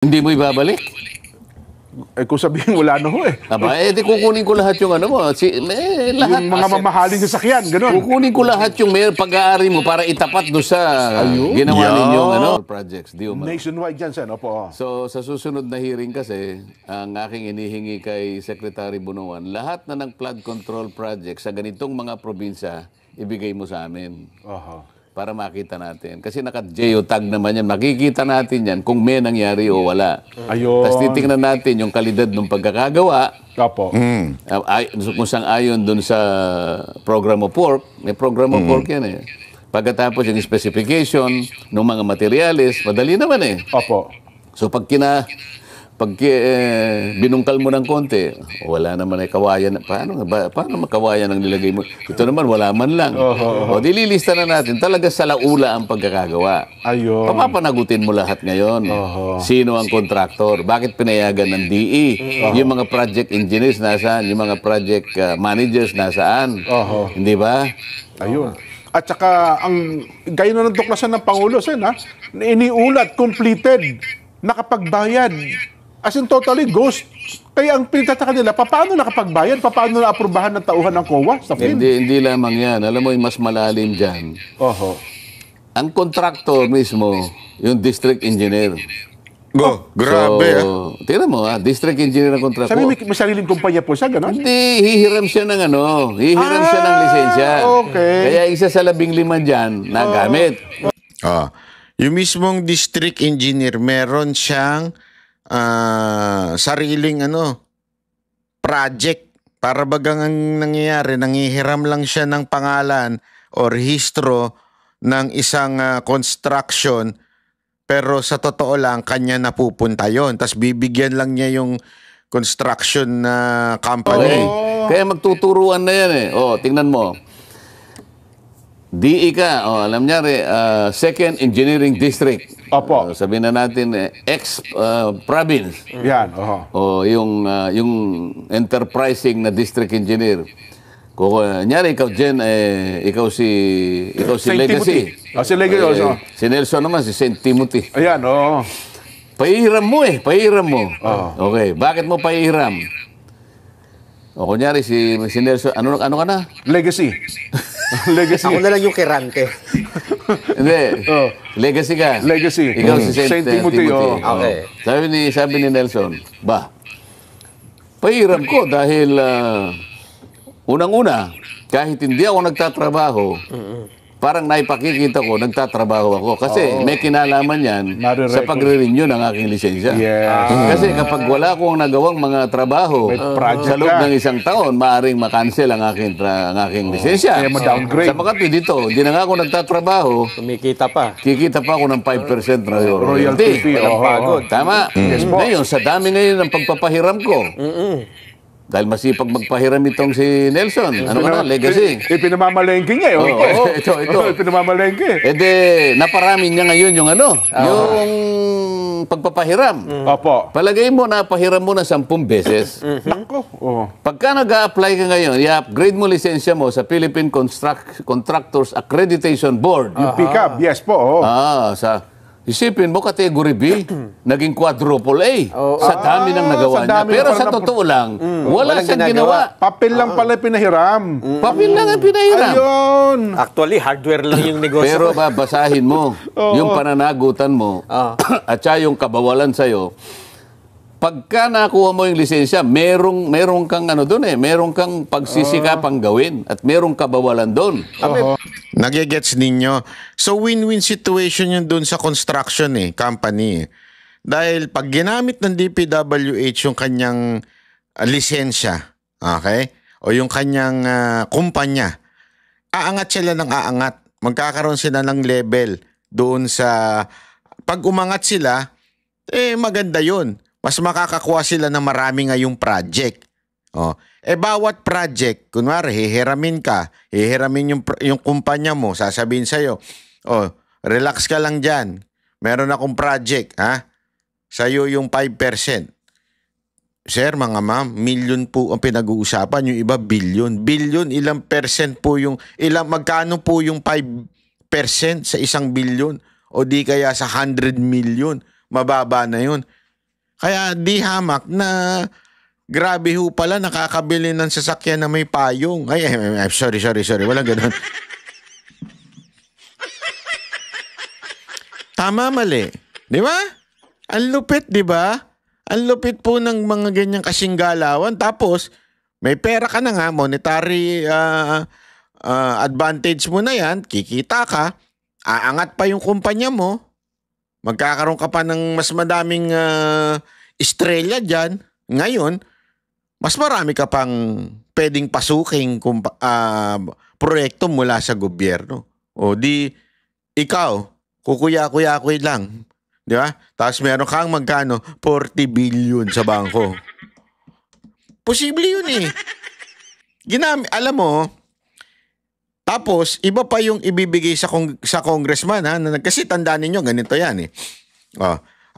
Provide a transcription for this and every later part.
Hindi mo ibabalik? Eh kung sabihin wala na ho eh. Aba, di kukunin ko lahat yung ano mo. Lahat. Yung mga mamahaling sasakyan, gano'n. Kukunin ko lahat yung may pag-aari mo para itapat doon sa ginawa ninyong projects. Di umano. Nationwide dyan, Sen. Opo. So, sa susunod na hearing kasi, ang aking inihingi kay Secretary Bunuan, lahat na ng flood control project sa ganitong mga probinsya, ibigay mo sa amin. Para makita natin. Kasi naka-geotag naman yan. Makikita natin yan kung may nangyari o wala. Ayun. Tapos titingnan natin yung kalidad ng pagkakagawa. Opo. Kung saan ayon dun sa program of work, may program of work yan eh. Pagkatapos yung specification ng mga materials, madali naman eh. Opo. So pag binungkal mo ng konti, wala naman ay kawayan. Paano makawayan ang nilagay mo? Ito naman, wala man lang. O dililista na natin. Talaga sa laula ang pagkakagawa. Ayun. Papapanagutin mo lahat ngayon. Sino ang kontraktor? Bakit pinayagan ng DE? Yung mga project engineers nasaan? Yung mga project managers nasaan? Hindi ba? Ayun. At saka, ang gaya na ng tuklasan ng Pangulo, Sen, ha? Iniulat, completed, nakapagbayad. As in totally ghost. Kaya ang pinagtataka nila, paano nakapagbayad? Paano na-aprobahan ng tauhan ng COA sa field? Hindi lamang yan. Alam mo, yung mas malalim dyan. Ang kontraktor mismo, yung district engineer. Grabe. Tingnan mo, district engineer ang kontraktor. Sabi, may sariling kumpanya po siya, gano'n? Hindi, hihiram siya ng hihiram siya ng lisensya. Okay. Kaya isa sa 15 dyan, nagamit. Yung mismong district engineer, meron siyang sariling project. Para bagang ang nangyayari, nangihiram lang siya ng pangalan o rehistro ng isang construction, pero sa totoo lang, kanya napupunta yon. Tapos bibigyan lang niya yung construction na company. Kaya magtuturuan na yan eh. Tingnan mo. DE ka, alam niya Second Engineering District. Opo. Sabihin na natin, ex-province. Yan, yung enterprising na district engineer. Kunyari, ikaw, Jen, ikaw si Legacy. Si Legacy. Si Nelson naman, si St. Timothy. Ayan, Pahihiram mo pahihiram mo. Okay, bakit mo pahihiram? Kunyari, si Nelson, ano ka na? Legacy. Legacy. Ako na lang yung kirante. Hindi. Legacy ka. Legacy. Ikaw si St. Timothy. Okay. Sabi ni Nelson, pahiram ko dahil unang-una, kahit hindi ako nagtatrabaho, parang naipakikita ko, nagtatrabaho ako. Kasi may kinalaman yan sa pagre-renew ng aking lisensya. Kasi kapag wala akong nagawang mga trabaho sa loob ng isang taon, maaaring makancel ang aking lisensya. Ma-downgrade. Sa pagkat dito, hindi na nga ako nagtatrabaho, kikita pa ako ng 5% na royalty. Tama? Ngayon, sa dami ngayon ng pagpapahiram ko, dahil masipag magpahiram itong si Nelson. Ano ka na? Legacy. Ipinamamalengke niya. Ito. Ipinamamalengke. Naparami niya ngayon yung yung pagpapahiram. Opo. Palagay mo, napahiram mo na 10 beses. Nako. Pagka nag-a-apply ka ngayon, i-upgrade mo lisensya mo sa Philippine Contractors Accreditation Board. Yung pick-up, yes po. Isipin mo, category B, naging quadruple A. Sa dami ng nagawa niya. Pero sa totoo lang, wala siyang ginawa. Papel lang pala pinahiram. Papel lang ang pinahiram. Ayun. Actually, hardware lang yung negosyo. Pero babasahin mo, yung pananagutan mo, at saka yung kabawalan sa'yo, pagka nakuha mo yung lisensya, merong kang merong kang pagsisikapang gawin at merong kabawalan doon. Nagigets ninyo? So win-win situation yun doon sa construction company. Dahil pag ginamit ng DPWH yung kanyang lisensya, okay? O yung kanyang kumpanya, aangat sila ng aangat. Magkakaroon sila ng level doon sa... Pag umangat sila, maganda yun. Mas makakakuha sila ng marami ngayong project. Bawat project, kunwari, hihiramin yung kumpanya mo, sasabihin sa'yo, relax ka lang dyan. Meron akong project, sa'yo yung 5%. Sir, mga ma'am, million po ang pinag-uusapan, yung iba billion. Billion, ilang percent po magkano po yung 5% sa 1 billion? O di kaya sa 100 million? Mababa na yun. Kaya di hamak na grabe ho pala nakakabili ng sasakyan na may payong. Sorry. Walang ganun. Tama, mali. Di ba? Ang lupit, di ba? Ang lupit po ng mga ganyang kasing galawan. Tapos, may pera ka na nga, monetary advantage mo na yan, kikita ka, aangat pa yung kumpanya mo, magkakaroon ka pa ng mas madaming estrella dyan. Ngayon, mas marami ka pang pwedeng pasuking proyekto mula sa gobyerno. O di, ikaw, kukuya-kuya-kuy lang. Di ba? Tapos meron kang magkano? 40 billion sa bangko. Posible yun eh. Alam mo, tapos iba pa yung ibibigay sa congressman ha. Kasi tandaan ninyo, ganito yan eh.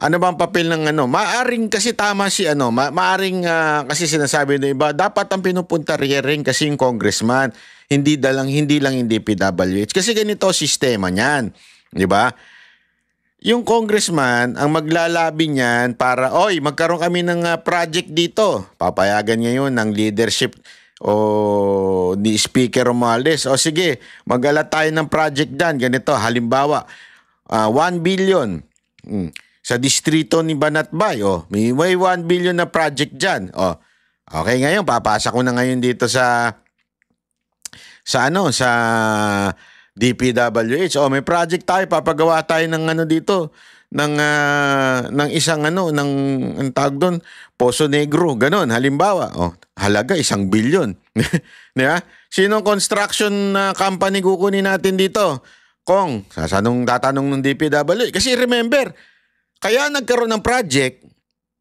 Ano ba ang papel ng Maaring kasi tama si maaring kasi sinasabi ng iba, dapat ang pinupunta rin kasi yung congressman, hindi lang yung DPWH. Kasi ganito sistema niyan, di ba? Yung congressman, ang maglalabi niyan para, magkaroon kami ng project dito. Papayagan niya yun ng leadership o ni Speaker Romualdez. O sige, mag-alat tayo ng project dyan. Ganito, halimbawa, 1 billion. Sa distrito ni Banatbay, may 1 billion na project dyan. Okay, ngayon, papasa ko na ngayon dito sa DPWH. May project tayo, papagawa tayo ng dito, ng isang ang tawag doon, Poso Negro, ganon, halimbawa. Halaga 1 billion. Diba? Sinong construction company kukunin natin dito? Kung, tatanong ng DPWH. Kasi remember, kaya nagkaroon ng project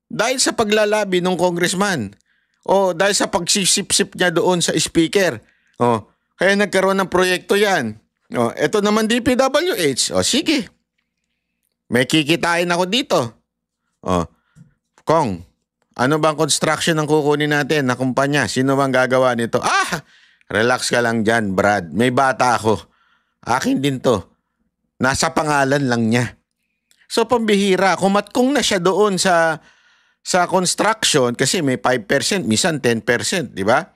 dahil sa paglalabi ng congressman o dahil sa pagsisip-sip niya doon sa speaker. Kaya nagkaroon ng proyekto yan. Ito naman DPWH. Sige. May kikitain ako dito. Kong, ano bang construction ang kukunin natin na kumpanya? Sino bang gagawa nito? Relax ka lang dyan, Brad. May bata ako. Akin din to. Nasa pangalan lang niya. So, pambihira. Kung na siya doon sa construction, kasi may 5%, minsan 10%, di ba?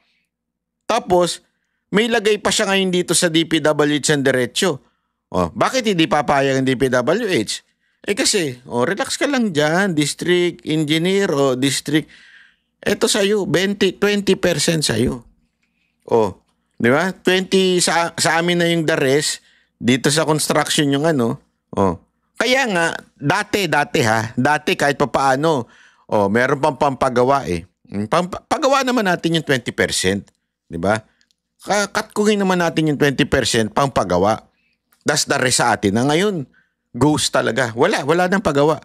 Tapos, may lagay pa siya ngayon dito sa DPWH ng diretsyo. Bakit hindi papayag ang DPWH? Kasi, relax ka lang dyan, district engineer o district, eto sa'yo, 20% sa'yo. Di ba? 20 sa amin na yung the rest, dito sa construction yung Kaya nga, dati kahit pa paano, meron pang pampagawa eh. Pagawa naman natin yung 20%, di ba? Katkungin naman natin yung 20% pang pagawa. That's the rest sa atin. Na ngayon, ghost talaga. Wala nang pagawa.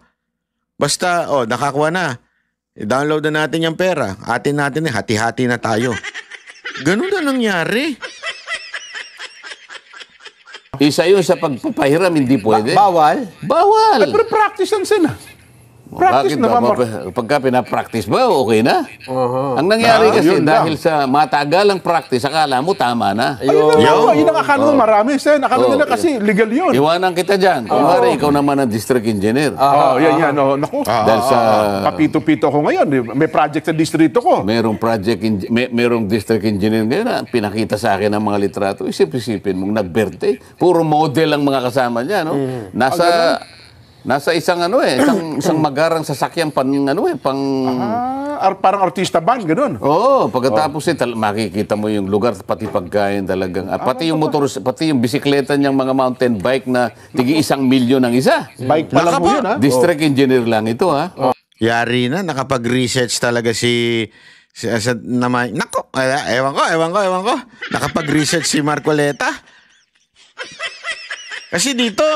Basta, nakakuha na. I-download na natin yung pera. Atin hati-hati na tayo. Ganun na nangyari. Isa yun sa pagpapahiram, hindi pwede. Bawal? Bawal. Pero practice yan sila. Practice Bakit naman. pagka pinapractice ba, okay na? Ang nangyari kasi yun dahil sa matagalang practice, akala mo tama na. Yun ang akala mo marami, Sen. Akala nila kasi legal yun. Iwanan kita dyan. Kung ikaw naman ang district engineer. Yan. Naku. Dahil sa Kapito-pito ko ngayon. May project sa distrito ko. merong district engineer ngayon na pinakita sa akin ang mga litrato. Isip-isipin mong nag-birthday. Puro model ang mga kasama niya, no? Nasa isang isang magarang sasakyan Parang artista band, gano'n. Pagkatapos makikita mo yung lugar, pati pagkain talagang, pati yung motor, pati yung bisikleta niyang mga mountain bike na tigi 1 milyon ang isa. Bike pa lang mo yun, ha? District engineer lang ito, ha? Yari na, nakapag-research talaga nako, ewan ko. Nakapag-research si Marcoleta. Kasi dito,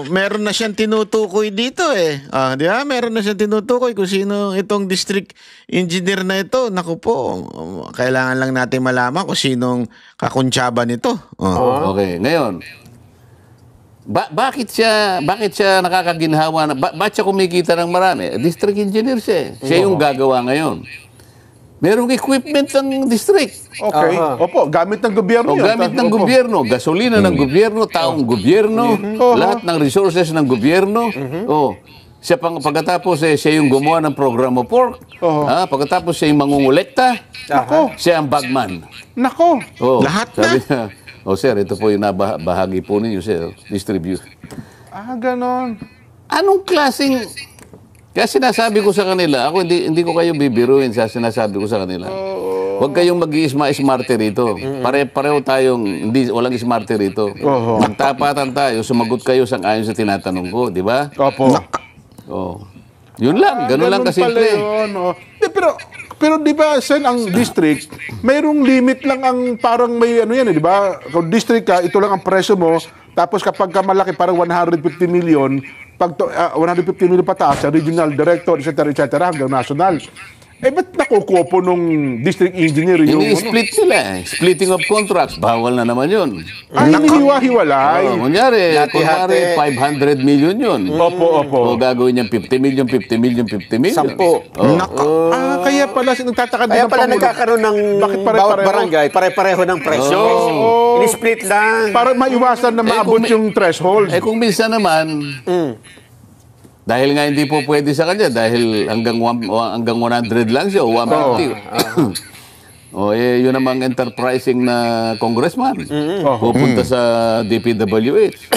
meron na siyang tinutukoy dito eh. Di ba? Meron na siyang tinutukoy kung sino itong district engineer na ito. Naku po, kailangan lang natin malaman kung sinong kakuntsaba nito. Okay, ngayon, bakit siya nakakaginhawa? Bakit siya kumikita ng marami? District engineer siya. Siya yung gagawa ngayon. Merong equipment ng district. Okay. Opo, gamit ng gobyerno yun. Gamit ng gobyerno. Gasolina ng gobyerno, taong gobyerno, lahat ng resources ng gobyerno. Pagkatapos siya yung gumawa ng programa pork. Pagkatapos siya yung mangungulekta. Nako. Siya ang bagman. Nako. Lahat sabi niya, sir, ito po yung bahagi po ninyo, sir. Distribute. Ganon. Anong klaseng... Kaya sinasabi ko sa kanila, ako hindi ko kayo bibiruin sa sinasabi ko sa kanila. Huwag kayong mag-i-smarte rito. Pareho tayong, walang smarte rito. Magtapatan tayo, sumagot kayo sang ayon sa tinatanong ko, di ba? Opo. Yun lang, ganun lang kasimple. Pero di ba, Sen, ang district, mayroong limit lang ang parang may ano yan, di ba? Kung district ka, ito lang ang presyo mo, tapos kapag ka malaki, parang 150 million, pag 150 million pataas, sa regional director, etc., hanggang national. Ba't nakukuha po nung district engineer yung... Ini-split nila eh. Splitting of contracts, bawal na naman yun. Hinihiwa-hiwalay. Kunyari, 500 million yun. Opo. O gagawin niyang 50 million, 50 million, 50 million. 10. Kaya pala nagtataka din Kaya ng pala Pangulo. nagkakaroon ng Bakit bawat pare-pareho? barangay, pare-pareho ng presyo. Ini-split lang. Para maiwasan na maabot yung threshold. Kung minsan naman, dahil nga hindi po pwede sa kanya, dahil hanggang 100 lang siya, o 150. Yun namang enterprising na congressman. Pupunta sa DPWH.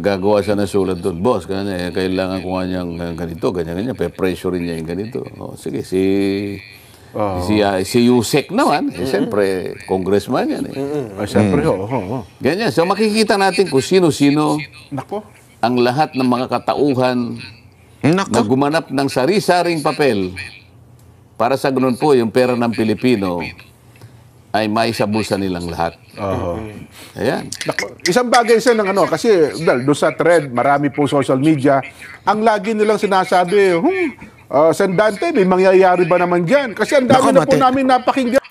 Gagawa siya ng sulat doon. Boss, kailangan ko nga niyang ganito, ganyan. Pe-pressure niya yung ganito. Sige, si Yusek naman, siyempre, congressman yan. Siyempre, Ganyan. So makikita natin kung sino-sino Nako. ang lahat ng mga katauhan na gumanap ng sari-saring papel para sa ganun po yung pera ng Pilipino ay maisabusa nilang lahat. Ayan. Nako. Isang bagay sa ng kasi doon sa thread, marami po social media, ang lagi nilang sinasabi, Sen Dante, may mangyayari ba naman dyan? Kasi ang dami na po namin napakinggan.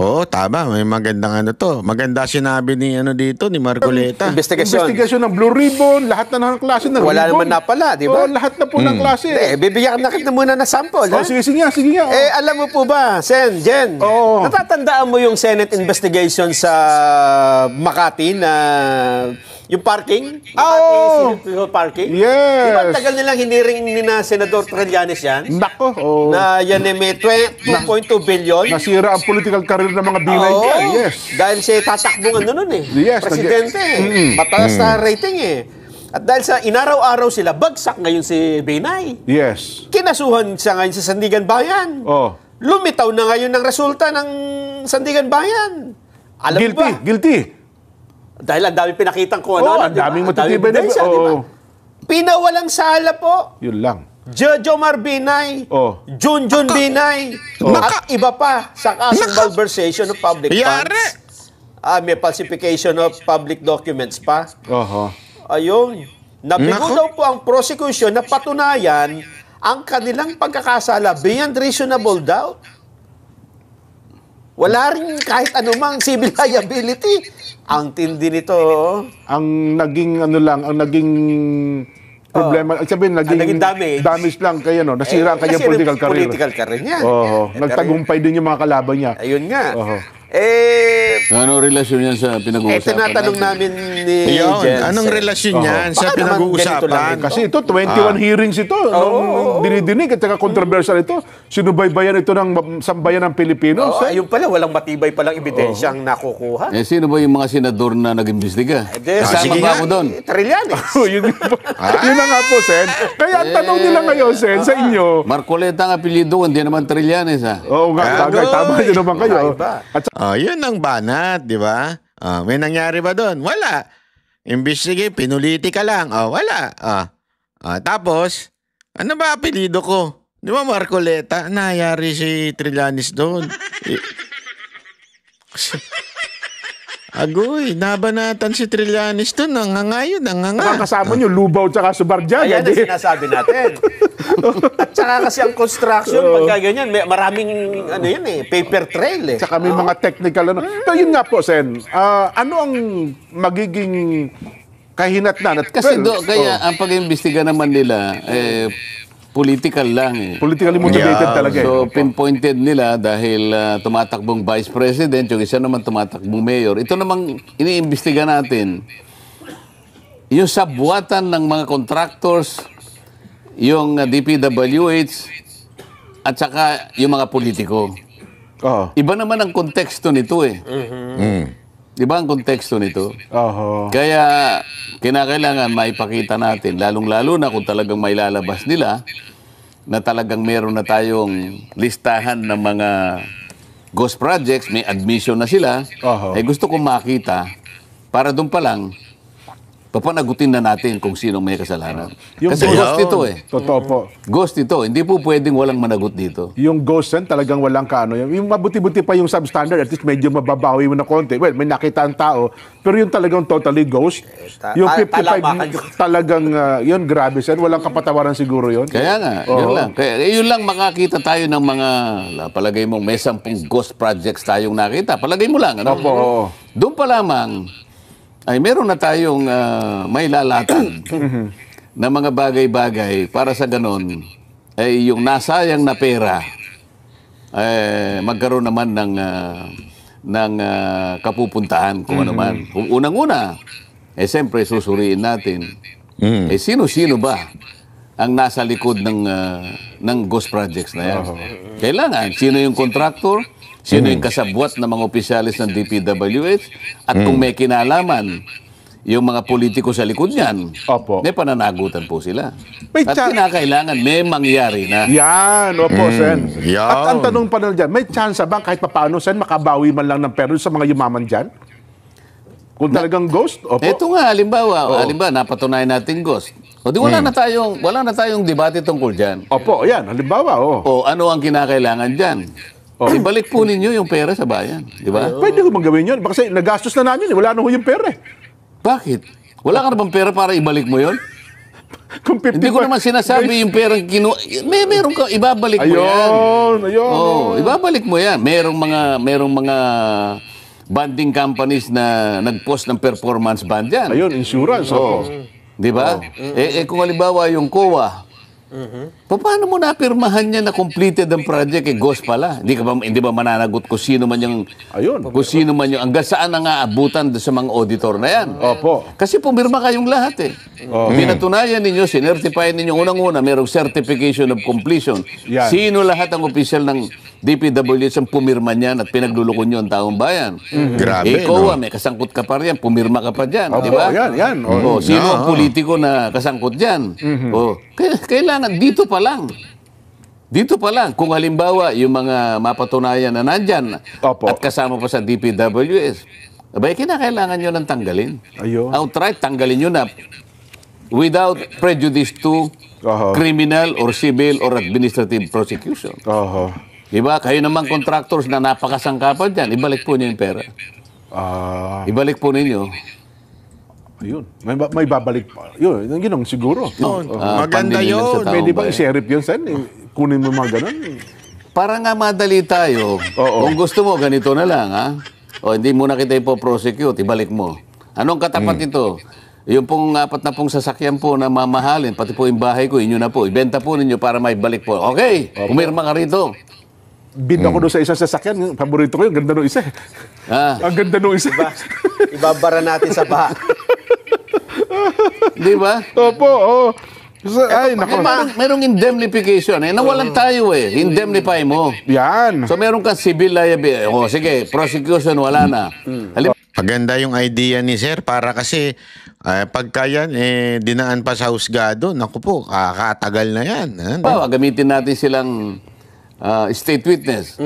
Oo, tama. May magandang Maganda sinabi ni dito, ni Marcoleta. Investigasyon ng Blue Ribbon, lahat na ng klase ng Wala ribbon. naman na pala, di ba? Lahat na po ng klase. Bibigyan ka na muna na sample, ha? Sige nga. Alam mo po ba, Sen, Jen, natatandaan mo yung Senate investigation sa Makati na yung parking? Makati City Hall parking? Yes. Di ba tagal nilang hiniring ni na Senador Trillanes yan? Nako. Na yan may 2.2 billion? Nasira ang political career ng mga binay dyan. Yes. Dahil siya tatakbong nun eh. Yes, Presidente Mataas na rating eh. At dahil sa inaraw-araw sila, bagsak ngayon si Binay. Yes. Kinasuhan siya ngayon sa Sandigan Bayan. Lumitaw na ngayon ang resulta ng Sandigan Bayan. Alam mo ba? Guilty. Dahil ang daming pinakitang ko. Ang daming matitibay na. Pinawalang sala po. Yun lang. Jojo Binay, Junjun Binay, at iba pa sa kasong malversation of public funds. May falsification of public documents pa. Ayun. Nabigo daw po ang prosecution na patunayan ang kanilang pagkakasala beyond reasonable doubt. Wala rin kahit anumang civil liability. Ang tindi nito. Ang naging problema, sabihin, naging damage lang kaya nasira ang kanyang political career. Niya. Nagtagumpay din yung mga kalaban niya. Ayun nga. Ano relasyon yan sa pinag-uusapan tinatanong namin ni Yun, Jens. anong relasyon yan sa Baka naman ganito lang pinag-uusapan? ito. Kasi ito, 21 hearings ito. Nung dinidinig at saka controversial ito, sinubaybayan ito ng sambayan ng Pilipino. Ayun pala, walang matibay palang ebidensyang nakukuha. Sino ba yung mga senador na nag-imbestiga? Kasama sige ba nga. ako doon? Trillanes. Yun na nga po, Sen. Kaya ang tanong nila ngayon, Sen, sa inyo. Marcoleta ang apelido ko, hindi naman Trillanes ha. Oo nga, tama din naman kayo. At Yun ang banat, di ba? May nangyari ba doon? Wala. Investigate, pinuliti ka lang. Wala. Tapos, ano ba apelido ko? Di ba Marcoleta? Nangyari si Trillanes doon. Agoy, nabanatan si Trillanes doon. Nangangayon, kasama nyo, Lubaw tsaka Subarjan. Ayan ang sinasabi natin. At saka kasi ang construction, pagka ganyan, maraming paper trail eh. Tsaka may mga technical Pero yun nga po, Sen, ano ang magiging kahinatnan? Kasi kaya ang pag-imbestiga naman nila, political lang eh. Politically motivated talaga eh. So, pinpointed nila dahil tumatakbong vice president, yung isa naman tumatakbong mayor. Ito namang iniimbestiga natin, yung sabwatan ng mga contractors yung DPWH at saka yung mga politiko. Iba naman ang konteksto nito eh. Iba ang konteksto nito. Kaya kinakailangan maipakita natin, lalong-lalo na kung talagang may lalabas nila, na talagang meron na tayong listahan ng mga ghost projects, may admission na sila, gusto kong makita para doon pa lang, papanagutin na natin kung sino may kasalanan. Kasi ghost ito eh. Totoo po. Ghost ito. Hindi po pwedeng walang managot dito. Yung ghost yan, talagang walang kaano. Yung mabuti-buti pa yung substandard, at least medyo mababawi mo na konti. Well, may nakita ang tao, pero yung talagang totally ghost, yung 55, talagang, yun, grabe sen. Walang kapatawaran siguro yun. Kaya nga, yun lang. Kaya yun lang makakita tayo ng mga, palagay mo, may 10 ghost projects tayong nakita. Palagay mo lang, ano? Doon pa lamang, ay meron na tayong may lalatan na mga bagay-bagay para sa ganon ay yung nasayang na pera magkaroon naman ng kapupuntahan kung ano man. Kung unang-una, siyempre susuriin natin, sino-sino ba ang nasa likod ng ghost projects na yan? Kailangan, sino yung contractor? Sino yung kasabwat ng mga opisyalis ng DPWH? At kung may kinalaman yung mga politiko sa likod niyan, may pananagutan po sila. At kinakailangan may mangyari na. Yan, Sen. At ang tanong pa na dyan, may chance ba kahit paano, Sen, makabawi man lang ng pera sa mga yumaman dyan? Kung talagang ghost? Ito nga, halimbawa, napatunayan natin ghost. O di wala na tayong debate tungkol dyan. Yan, halimbawa, O ano ang kinakailangan dyan? Ibalik po ninyo yung pera sa bayan, di ba? Pwede ko magawin yun. Kasi nagastos na namin, wala na ho yung pera. Bakit? Wala ka na bang pera para ibalik mo yun? Hindi ko naman sinasabi yung perang meron ka, ibabalik mo yan. Ibabalik mo yan. Merong mga banding companies na nag-post ng performance band yan. Insurance. Di ba? Kung halimbawa yung COA, paano mo napirmahan niya na completed ang project? Ghost pala. Hindi ba mananagot kung sino man yung hanggang saan na nga abutan sa mga auditor na yan? Kasi pumirma kayong lahat Pinatunayan ninyo, sinertify ninyo, unang-una, merong certification of completion. Sino lahat ang opisyal ng DPWH ang pumirma niyan at pinaglulukon nyo ang taong bayan? Grabe, COA, may kasangkot ka pa riyan, pumirma ka pa dyan, di ba? Sino ang politiko na kasangkot dyan? Kailangan dito pa lang, kung halimbawa yung mga mapatunayan na nandyan at kasama pa sa DPWS, kinakailangan nyo nang tanggalin. Outright, tanggalin nyo na without prejudice to criminal or civil or administrative prosecution. Diba? Kayo naman contractors na napakasangkapan dyan, ibalik po niyo yung pera. Ibalik po ninyo. May babalik pa. Yun ang siguro. Maganda yun. Pwede ba i-sheriff yun, Sen? Kunin mo mga ganun. Para nga madali tayo. Kung gusto mo, ganito na lang, ha? Hindi mo na kita ipo-prosecute, ibalik mo. Anong katapat ito? Yung pong 4 na pong sasakyan po na mamahalin, pati po yung bahay ko, inyo na po. Ibenta po ninyo para may balik po. Okay, pumirma ka rito. Bid ako doon sa isang sasakyan. Paborito ko yung ganda nung isa. Ang ganda nung isa. Ibabara natin sa baha. Di ba? Merong indemnification. Nawalan tayo Indemnify mo. Yan. So meron kang civil liability. Sige, prosecution wala na. Maganda yung idea ni Sir para kasi pagka yan, dinaan pa sa husgado, naku po, katagal na yan. Gamitin natin silang state witness.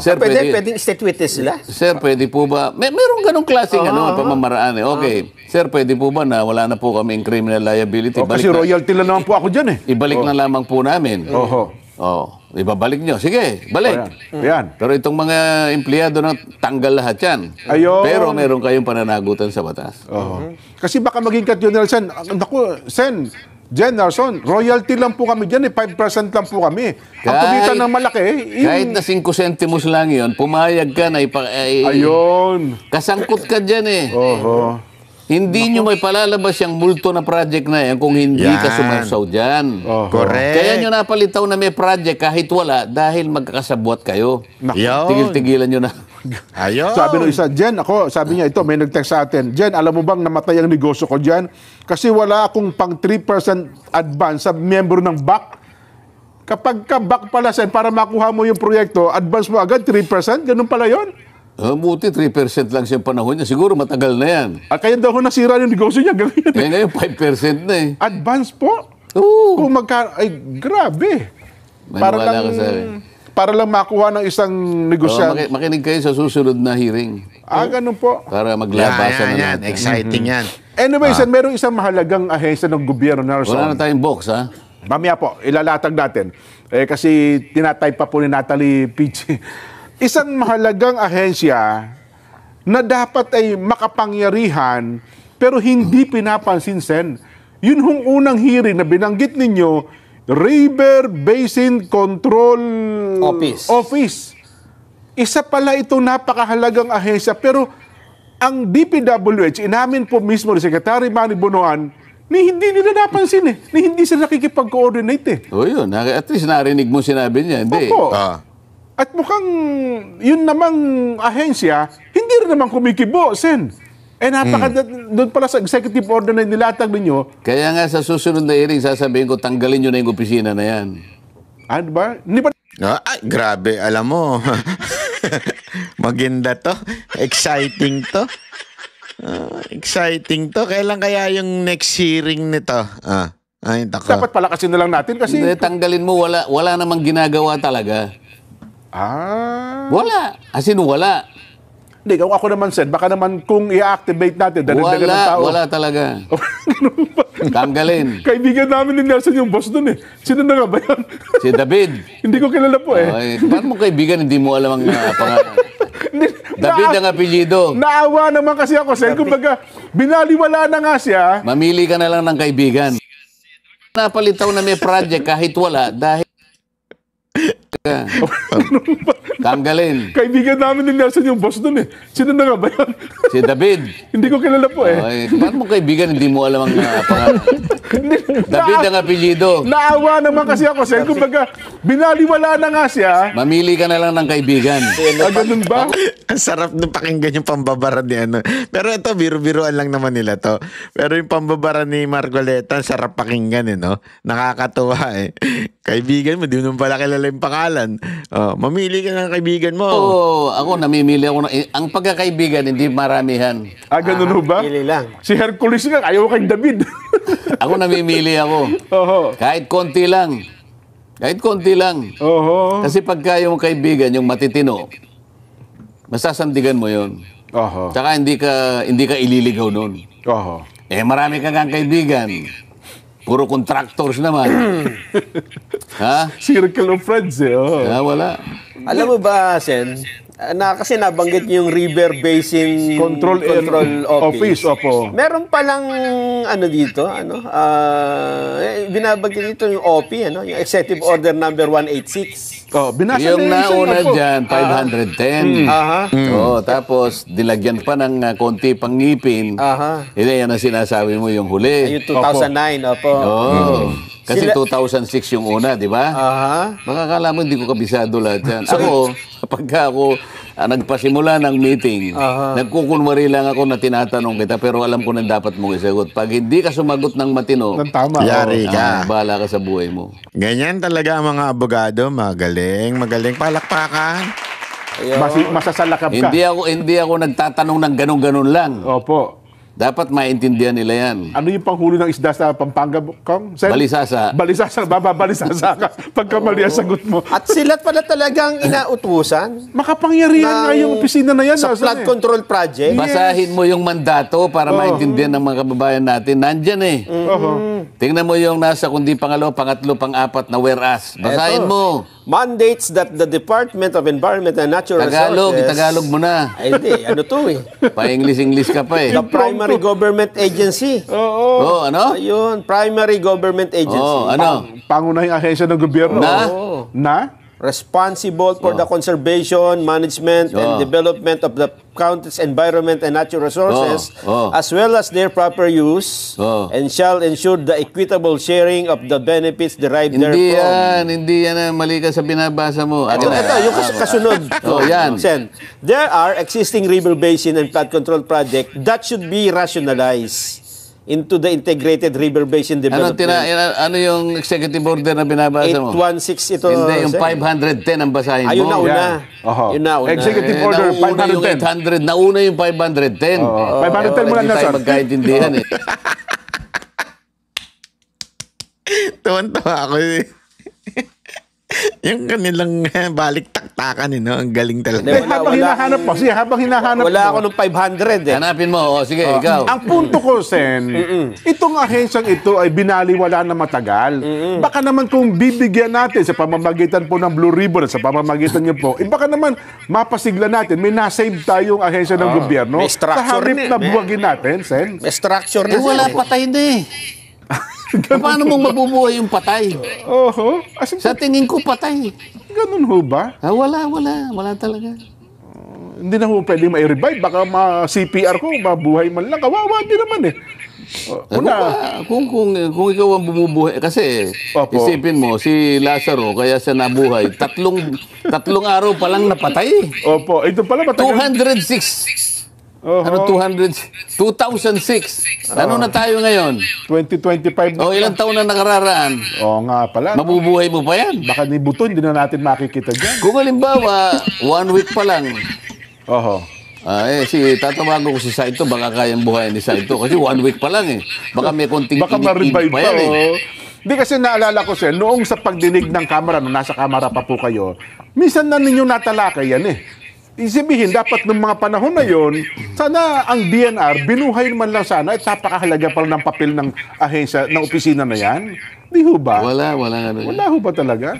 Sir, pwedeng state witness sila? Sir, pwede po ba? Merong ganong klaseng pamamaraan. Okay. Sir, pwede po ba na wala na po kaming criminal liability? Kasi royalty lang naman po ako dyan Ibalik na lamang po namin. Ibabalik nyo. Sige, balik. Yan. Pero itong mga empleyado na tanggal lahat yan. Pero meron kayong pananagutan sa batas. Kasi baka maging General Sen. Naku, Sen, Generalson, royalty lang po kami dyan 5% lang po kami. Ang kumitan ng malaki kahit na 5 centimos lang yun, pumayag ka na kasangkot ka dyan Hindi nyo may palalabas yung multo na project na yan kung hindi ka sumarsaw dyan. Correct. Kaya nyo napalitaw na may project kahit wala dahil magkakasabwat kayo. Tigil-tigilan nyo na. Ayun. Sabi ng isa, Jen, sabi niya, ito, may nag-text sa atin, Jen, alam mo bang namatay ang negosyo ko dyan? Kasi wala akong pang 3% advance sa miyembro ng BAC. Kapag ka BAC pala, Sen, para makuha mo yung proyekto, advance mo agad 3%? Ganun pala yon. Buti 3% lang siyang panahon niya. Siguro matagal na yan. Kaya daw nasira yung negosyo niya. Ngayon 5% na eh. Advance po? Oo. Kung ay, grabe. Maniwala ka sa akin. Para lang makuha ng isang negosyante. Makinig kayo sa susunod na hearing. Ganun po. Para maglabasan na yan. natin. Exciting yan. Anyway, Sen, merong isang mahalagang ahensya ng gobyerno, Nelson. Wala na tayong box, ha? Mamaya po, ilalatag natin. Kasi tinatype pa po ni Natalie Pichi. Isang mahalagang ahensya na dapat ay makapangyarihan pero hindi pinapansin, Sen. Yun hong unang hearing na binanggit ninyo, River Basin Control Office. Isa pala itong napakahalagang ahensya pero ang DPWH, inamin po mismo ni Secretary Manny Bonoan, hindi nila napansin hindi sila nakikipag-coordinate Yun. At least narinig mo sinabi niya. Hindi. Opo. At mukhang yun namang ahensya, hindi rin naman kumikibo, Sen. Doon pala sa executive order na nilatag ninyo. Kaya nga sa susunod na hearing, sasabihin ko, tanggalin nyo na yung opisina na yan. Ano ba? Hindi ba? Grabe, alam mo. Maganda to. Exciting to. Exciting to. Kailan kaya yung next hearing nito? Ay, tako. Dapat palakasin na lang natin kasi... Hindi, tanggalin mo, wala namang ginagawa talaga. Wala. As in, wala. Hindi, kung ako naman, Sen, baka naman kung i-activate natin, dalagan ng tao. Wala talaga. Tanggalin. Kaibigan namin ni Nelson yung boss dun Sino na nga ba yan? Si David. Hindi ko kilala po Paano mo kaibigan, hindi mo alam ang pangalan? David ang apelyido. Naawa naman kasi ako, Sen. Kumbaga, binaliwala na nga siya. Mamili ka na lang ng kaibigan. Napalitaw na may project kahit wala dahil tanggalin. Kaibigan namin ni Nelson yung boss dun Sino na nga ba yan? Si David. Hindi ko kilala po Paano mo kaibigan, hindi mo alam ang pangalan? David ang apelyido. Naawa naman kasi ako, Sen. Kumbaga, binaliwala na nga siya. Mamili ka na lang ng kaibigan. Ganun ba? Ang sarap nung pakinggan yung pambabara ni ano. Pero ito, biro-biroan lang naman nila to. Pero yung pambabara ni Marcoleta, ang sarap pakinggan no? Nakakatuwa Kaibigan mo, di mo naman pala kilala yung pangalan. Mamili ka ng kaibigan mo. Ako namimili ako. Ang pagkakaibigan, hindi maramihan. Ganun ba? Pili lang. Si Hercules nga, ayaw kay David. Ako namimili ako. Kahit konti lang. Kahit konti lang. Kasi pagka yung kaibigan, yung matitino, masasandigan mo yun. Tsaka hindi ka ililigaw nun. Marami kang kaibigan. Puro contractors naman. Circle of friends Wala. Alam mo ba, Sen, kasi nabanggit niyo yung River Basin Control Office. Opo. Meron palang dito, binabanggit dito yung OP, yung Executive Order number 186. Yung nauna dyan, 510. Tapos dilagyan pa ng konti pang ngipin. Yan ang sinasabi mo yung huli. Yung 2009, opo. Kasi 2006 yung una, di ba? Makakala mo, hindi ko kabisado lahat yan. Kapag ako nagpasimula ng meeting, nagkukunwari lang ako na tinatanong kita, pero alam ko na dapat mong isagot. Pag hindi ka sumagot ng matino, yari ka. Bahala ka sa buhay mo. Ganyan talaga ang mga abogado. Magaling. Palakpakan. Masasalakap ka. Hindi ako nagtatanong ng ganun-ganun lang. Opo. Dapat maintindihan nila yan. Ano yung panghuli ng isda sa Pampanga, Kong? Balisasa. Balisasa. Balisasa ka. Pagka mali ang sagot mo. At sila pala talagang inautusan. Makapangyarihan nga yung opisina na yan. Sa flood control project. Basahin mo yung mandato para maintindihan ng mga kababayan natin. Nandyan Tingnan mo yung nasa kundi pangalawa, pangatlo, pang-apat na whereas. Basahin mo. Mandates that the Department of Environment and Natural Resources... Tagalog mo na. Ay, hindi. Ano to Pa-English ka pa The Primary Government Agency. Ano? Ayun, Primary Government Agency. Pangunahing ahensya ng gobyerno. Na? responsible for the conservation, management, and development of the country's environment and natural resources, as well as their proper use, and shall ensure the equitable sharing of the benefits derived therefrom. Hindi yan. Mali ka sa binabasa mo. Ito, yung kasunod. Yan. Sen, there are existing river basin and flood control project that should be rationalized into the integrated river basin development. Ano yung executive order na binabasa mo? 816 ito. Hindi, yung 510 ang basahin mo. Ayun na una. Yun na una. Executive order nauna 510. Yung 800, nauna yung 510. 510 muna na, tayo sir. magkaintindihan eh. Tuwan-tuwa ako eh. Yung kanilang balik-taktakan, no? Ang galing talaga. Habang hinahanap mo, wala ako ng 500 eh. Hanapin mo. Sige, ikaw. Ang punto ko, Sen, itong ahensyang ito ay binaliwala na matagal. Baka naman kung bibigyan natin sa pamamagitan po ng Blue Ribbon, sa pamamagitan niyo po, baka naman mapasigla natin, may nasave tayong ahensya ng gobyerno. May structure Sa halip na, na buwagin natin, Sen. May structure na. Wala patay na eh. Paano mong mabubuhay yung patay? Oho. Sa tingin ko patay. Ganun ho ba? Wala talaga. Hindi na ho pwede ma-revive. Baka ma-CPR ko, mabuhay man lang. Kawawa din naman eh. Kung ikaw ang bumubuhay, kasi isipin mo, si Lazaro, kaya siya nabuhay, tatlong araw pa lang napatay. Opo, ito pala matagal. 206. Ano 2006? Ano na tayo ngayon? 2025 na. Ilang taon na nakararaan? Nga pala. Mabubuhay mo pa yan? Baka ni Buto, hindi na natin makikita dyan. Kung halimbawa, 1 week pa lang. Tatawagan ko si Saito, baka kayang buhayin ni Saito. Kasi 1 week pa lang eh. Baka may konting baka ma-revive pa yan eh. Hindi kasi naalala ko, Sen, noong sa pagdinig ng kamera, nung nasa kamera pa po kayo, minsan na ninyong natalakay yan eh. Isibihin, dapat ng mga panahon na yon, sana ang DNR, binuhay man lang sana, at napakahalaga pala ng papel ng ahensya, ng opisina na yan. Di ho ba? Wala ho ba talaga?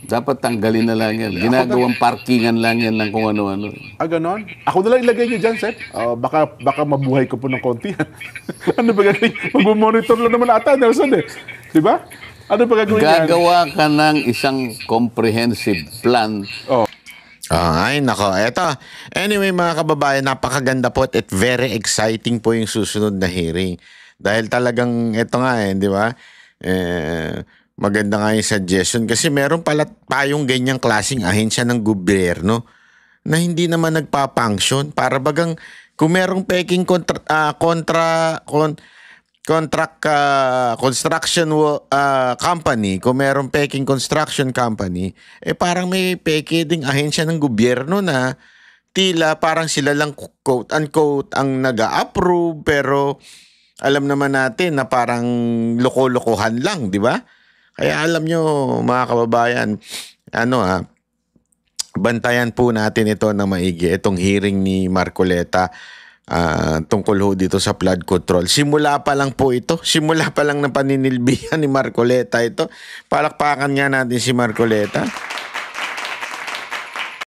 Dapat tanggalin na lang yan. Ginagawang parkingan lang yan ng kung ano-ano. Ganon? Ako na lang ilagay nyo dyan, Seth. Baka mabuhay ko po ng konti. Ano ba gagawin? Mag-monitor lang naman ata, Nelson eh. Di ba? Ano ba gagawin yan? Gagawa ka ng isang comprehensive plan. Ay, nako. Eto. Anyway, mga kababayan, napakaganda po at very exciting po yung susunod na hearing. Dahil talagang, eto nga di ba? Maganda nga yung suggestion. Kasi meron pala tayong ganyang klaseng ahensya ng gobyerno na hindi naman nagpa-function. Para bagang, kung merong peking construction company, kung merong peking construction company, parang may peke ding ahensya ng gobyerno na tila parang sila lang quote-unquote ang nag-a-approve, pero alam naman natin na parang loko-lokohan lang, di ba? Kaya alam nyo, mga kababayan, bantayan po natin ito na maigi, itong hearing ni Marcoleta tungkol ho dito sa flood control. Simula pa lang po ito. Simula pa lang ng paninilbihan ni Marcoleta ito. Palakpakan nga natin si Marcoleta.